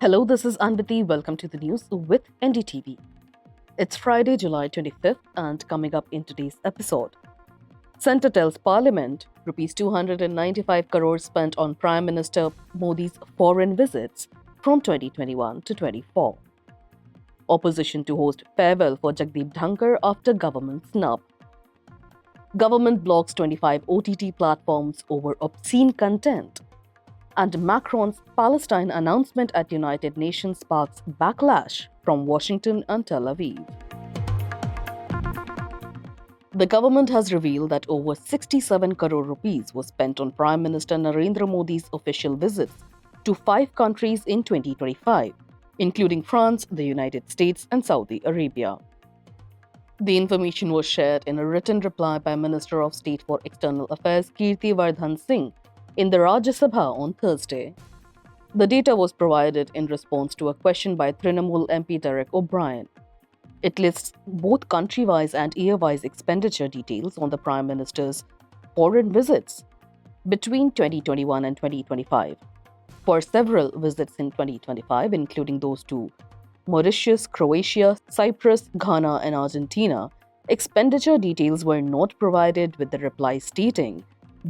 Hello, this is Anviti. Welcome to the news with NDTV. It's Friday, July 25th, and coming up in today's episode. Centre tells Parliament Rs 295 crore spent on Prime Minister Modi's foreign visits from 2021 to 24. Opposition to host farewell for Dhankhar after government snub. Government blocks 25 OTT platforms over obscene content. And Macron's Palestine announcement at United Nations sparks backlash from Washington and Tel Aviv. The government has revealed that over 67 crore rupees was spent on Prime Minister Narendra Modi's official visits to 5 countries in 2025, including France, the United States, and Saudi Arabia. The information was shared in a written reply by Minister of State for External Affairs Kirti Vardhan Singh in the Rajya Sabha on Thursday. The data was provided in response to a question by Trinamool MP Derek O'Brien. It lists both country-wise and year-wise expenditure details on the Prime Minister's foreign visits between 2021 and 2025. For several visits in 2025, including those to Mauritius, Croatia, Cyprus, Ghana, and Argentina, expenditure details were not provided, with the reply stating,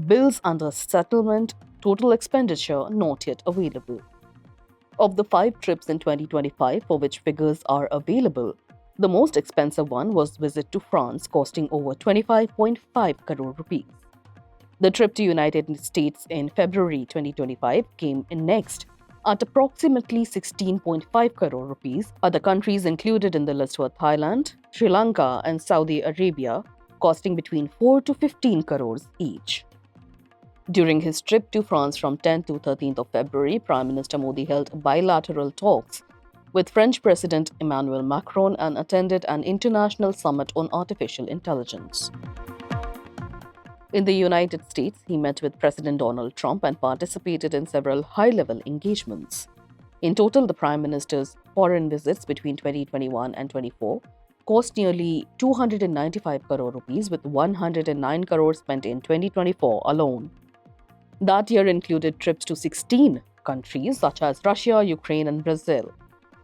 "Bills under settlement, total expenditure not yet available." Of the 5 trips in 2025 for which figures are available, the most expensive one was visit to France, costing over 25.5 crore rupees. The trip to United States in February 2025 came in next at approximately 16.5 crore rupees. Other countries included in the list were Thailand, Sri Lanka, and Saudi Arabia, costing between 4 to 15 crores each. During his trip to France from 10th to 13th of February, Prime Minister Modi held bilateral talks with French President Emmanuel Macron and attended an international summit on artificial intelligence. In the United States, he met with President Donald Trump and participated in several high-level engagements. In total, the Prime Minister's foreign visits between 2021 and 24 cost nearly 295 crore rupees, with 109 crore spent in 2024 alone. That year included trips to 16 countries such as Russia, Ukraine, and Brazil.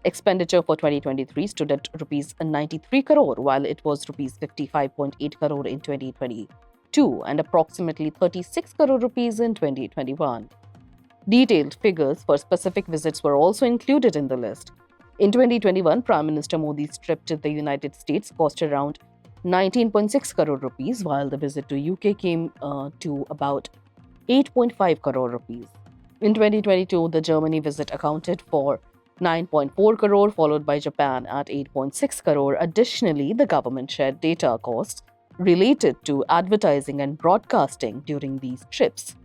Expenditure for 2023 stood at Rs 93 crore, while it was Rs 55.8 crore in 2022 and approximately 36 crore rupees in 2021. Detailed figures for specific visits were also included in the list. In 2021, Prime Minister Modi's trip to the United States cost around 19.6 crore rupees, while the visit to UK came to about 8.5 crore rupees. In 2022, the Germany visit accounted for 9.4 crore, followed by Japan at 8.6 crore. Additionally, the government shared data costs related to advertising and broadcasting during these trips.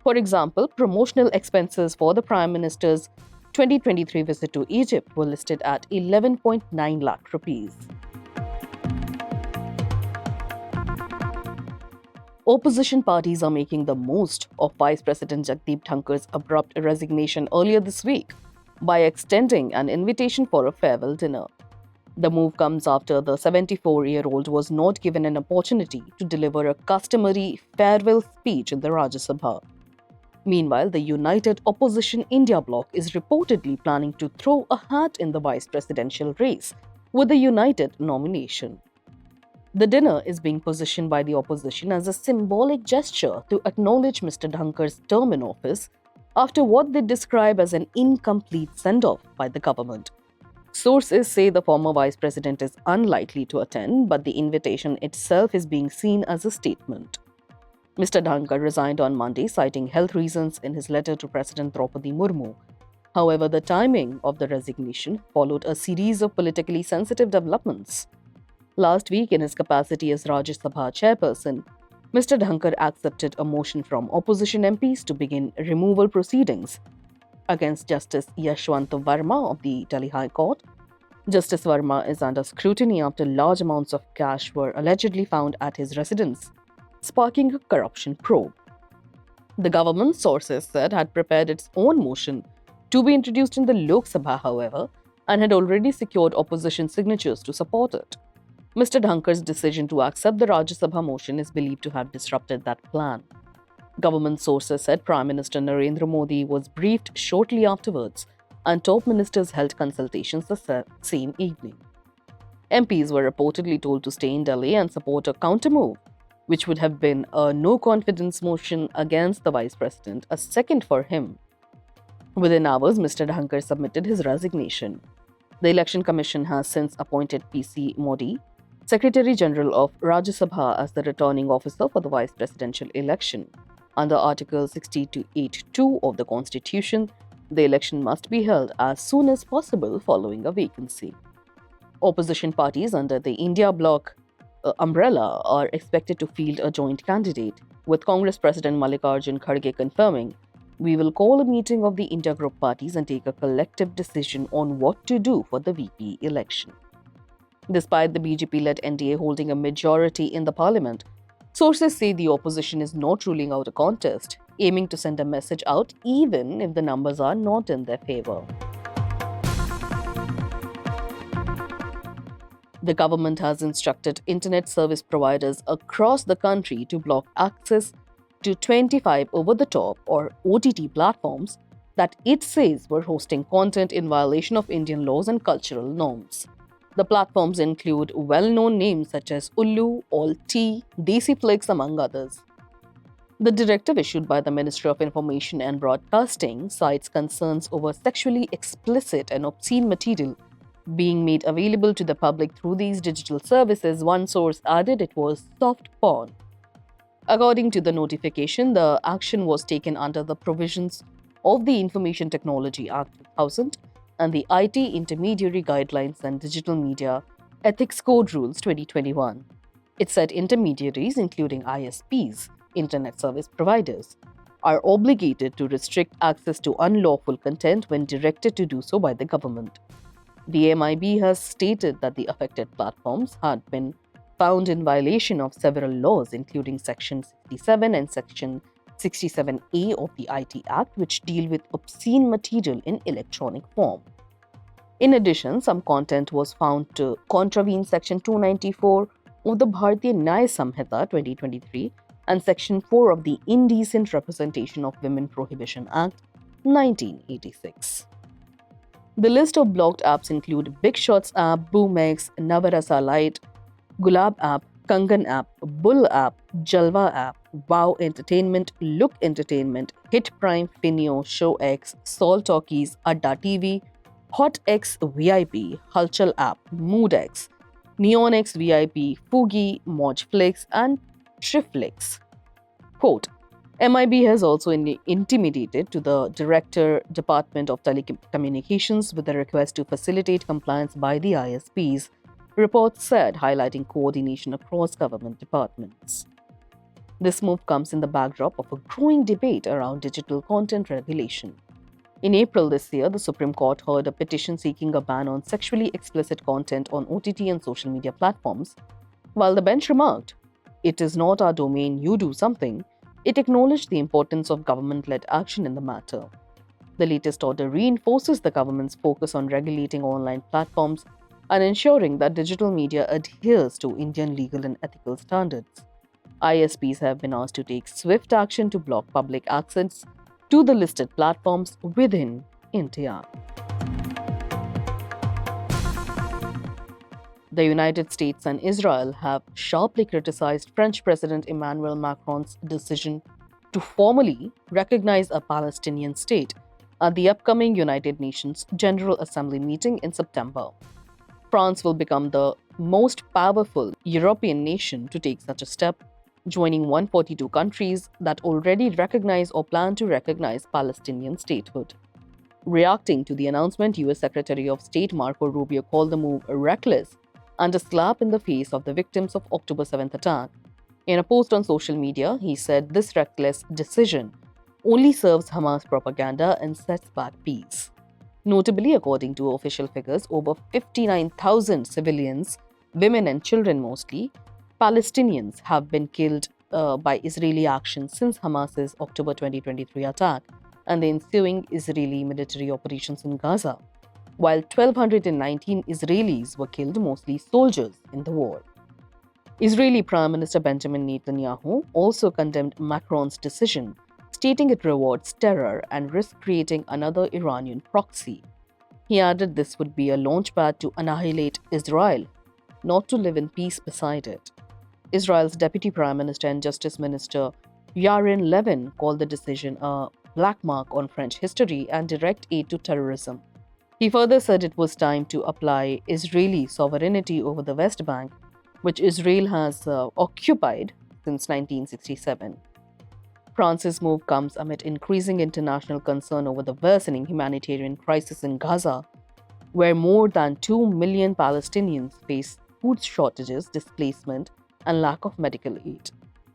For example, promotional expenses for the Prime Minister's 2023 visit to Egypt were listed at 11.9 lakh rupees. Opposition parties are making the most of Vice President Dhankhar's abrupt resignation earlier this week by extending an invitation for a farewell dinner. The move comes after the 74-year-old was not given an opportunity to deliver a customary farewell speech in the Rajya Sabha. Meanwhile, the United Opposition India Bloc is reportedly planning to throw a hat in the vice presidential race with a united nomination. The dinner is being positioned by the opposition as a symbolic gesture to acknowledge Mr. Dhankhar's term in office after what they describe as an incomplete send-off by the government. Sources say the former vice president is unlikely to attend, but the invitation itself is being seen as a statement. Mr. Dhankhar resigned on Monday, citing health reasons in his letter to President Draupadi Murmu. However, the timing of the resignation followed a series of politically sensitive developments. Last week, in his capacity as Rajya Sabha chairperson, Mr. Dhankhar accepted a motion from opposition MPs to begin removal proceedings against Justice Yashwant Verma of the Delhi High Court. Justice Verma is under scrutiny after large amounts of cash were allegedly found at his residence, sparking a corruption probe. The government, sources said, had prepared its own motion to be introduced in the Lok Sabha, however, and had already secured opposition signatures to support it. Mr. Dhankhar's decision to accept the Rajya Sabha motion is believed to have disrupted that plan. Government sources said Prime Minister Narendra Modi was briefed shortly afterwards and top ministers held consultations the same evening. MPs were reportedly told to stay in Delhi and support a countermove, which would have been a no-confidence motion against the vice president, a second for him. Within hours, Mr. Dhankhar submitted his resignation. The Election Commission has since appointed PC Modi, Secretary General of Rajya Sabha, as the returning officer for the vice presidential election. Under Article 62(8)(2) of the Constitution, the election must be held as soon as possible following a vacancy. Opposition parties under the India Bloc umbrella are expected to field a joint candidate, with Congress President Mallikarjun Kharge confirming, "We will call a meeting of the India Group parties and take a collective decision on what to do for the VP election." Despite the BJP-led NDA holding a majority in the parliament, sources say the opposition is not ruling out a contest, aiming to send a message out even if the numbers are not in their favor. The government has instructed internet service providers across the country to block access to 25 over-the-top or OTT platforms that it says were hosting content in violation of Indian laws and cultural norms. The platforms include well-known names such as Ullu, All-T, Desi Flix, among others. The directive issued by the Ministry of Information and Broadcasting cites concerns over sexually explicit and obscene material being made available to the public through these digital services. One source added it was soft porn. According to the notification, the action was taken under the provisions of the Information Technology Act 2000 and the IT Intermediary Guidelines and Digital Media Ethics Code Rules 2021. It said intermediaries, including ISPs, internet service providers, are obligated to restrict access to unlawful content when directed to do so by the government. The MIB has stated that the affected platforms had been found in violation of several laws, including Section 67 and Section 67A of the IT Act, which deal with obscene material in electronic form. In addition, some content was found to contravene Section 294 of the Bharatiya Nyaya Samhita 2023 and Section 4 of the Indecent Representation of Women Prohibition Act 1986. The list of blocked apps include Big Shots app, BoomX, Navarasa Lite, Gulab app, Kangan app, Bull app, Jalwa app, Wow Entertainment, Look Entertainment, Hit Prime, Finio, ShowX, Sol Talkies, Adda TV, HotX VIP, Halchal app, MoodX, NeonX VIP, Fugi, Mojflix, and Triflix. Quote, MIB has also intimidated to the Director, Department of Telecommunications with a request to facilitate compliance by the ISPs, reports said, highlighting coordination across government departments. This move comes in the backdrop of a growing debate around digital content regulation. In April this year, the Supreme Court heard a petition seeking a ban on sexually explicit content on OTT and social media platforms. While the bench remarked, "It is not our domain, you do something," it acknowledged the importance of government-led action in the matter. The latest order reinforces the government's focus on regulating online platforms and ensuring that digital media adheres to Indian legal and ethical standards. ISPs have been asked to take swift action to block public access to the listed platforms within India. The United States and Israel have sharply criticized French President Emmanuel Macron's decision to formally recognize a Palestinian state at the upcoming United Nations General Assembly meeting in September. France will become the most powerful European nation to take such a step, joining 142 countries that already recognize or plan to recognize Palestinian statehood. Reacting to the announcement, US Secretary of State Marco Rubio called the move reckless and a slap in the face of the victims of October 7th attack. In a post on social media, he said this reckless decision only serves Hamas propaganda and sets back peace. Notably, according to official figures, over 59,000 civilians, women and children mostly, Palestinians have been killed by Israeli action since Hamas's October 2023 attack and the ensuing Israeli military operations in Gaza, while 1,219 Israelis were killed, mostly soldiers, in the war. Israeli Prime Minister Benjamin Netanyahu also condemned Macron's decision, stating it rewards terror and risks creating another Iranian proxy. He added this would be a launchpad to annihilate Israel, not to live in peace beside it. Israel's Deputy Prime Minister and Justice Minister Yaron Levin called the decision a black mark on French history and direct aid to terrorism. He further said it was time to apply Israeli sovereignty over the West Bank, which Israel has occupied since 1967. France's move comes amid increasing international concern over the worsening humanitarian crisis in Gaza, where more than 2 million Palestinians face food shortages, displacement, and lack of medical aid.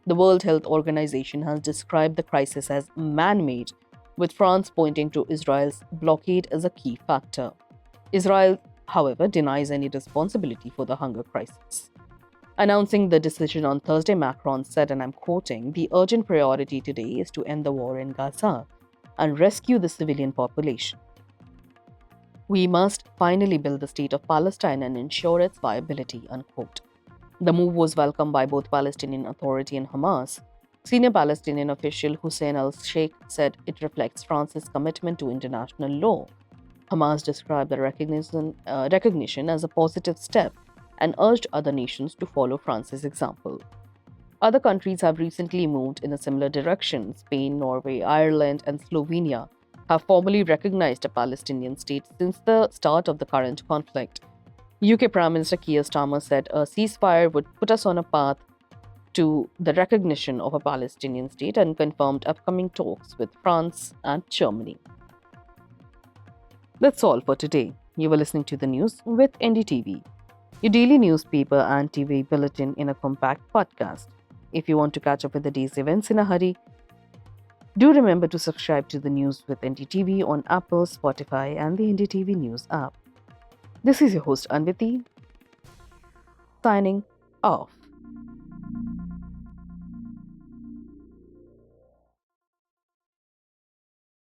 The World Health Organization has described the crisis as man-made, with France pointing to Israel's blockade as a key factor. Israel, however, denies any responsibility for the hunger crisis. Announcing the decision on Thursday, Macron said, and I'm quoting, "The urgent priority today is to end the war in Gaza and rescue the civilian population. We must finally build the state of Palestine and ensure its viability," unquote. The move was welcomed by both Palestinian Authority and Hamas. Senior Palestinian official Hussein al-Sheikh said it reflects France's commitment to international law. Hamas described the recognition as a positive step and urged other nations to follow France's example. Other countries have recently moved in a similar direction. Spain, Norway, Ireland, and Slovenia have formally recognized a Palestinian state since the start of the current conflict. UK Prime Minister Keir Starmer said a ceasefire would put us on a path to the recognition of a Palestinian state and confirmed upcoming talks with France and Germany. That's all for today. You were listening to the news with NDTV, your daily newspaper and TV bulletin in a compact podcast. If you want to catch up with the day's events in a hurry, do remember to subscribe to the news with NDTV on Apple, Spotify, and the NDTV News app. This is your host Anviti, signing off.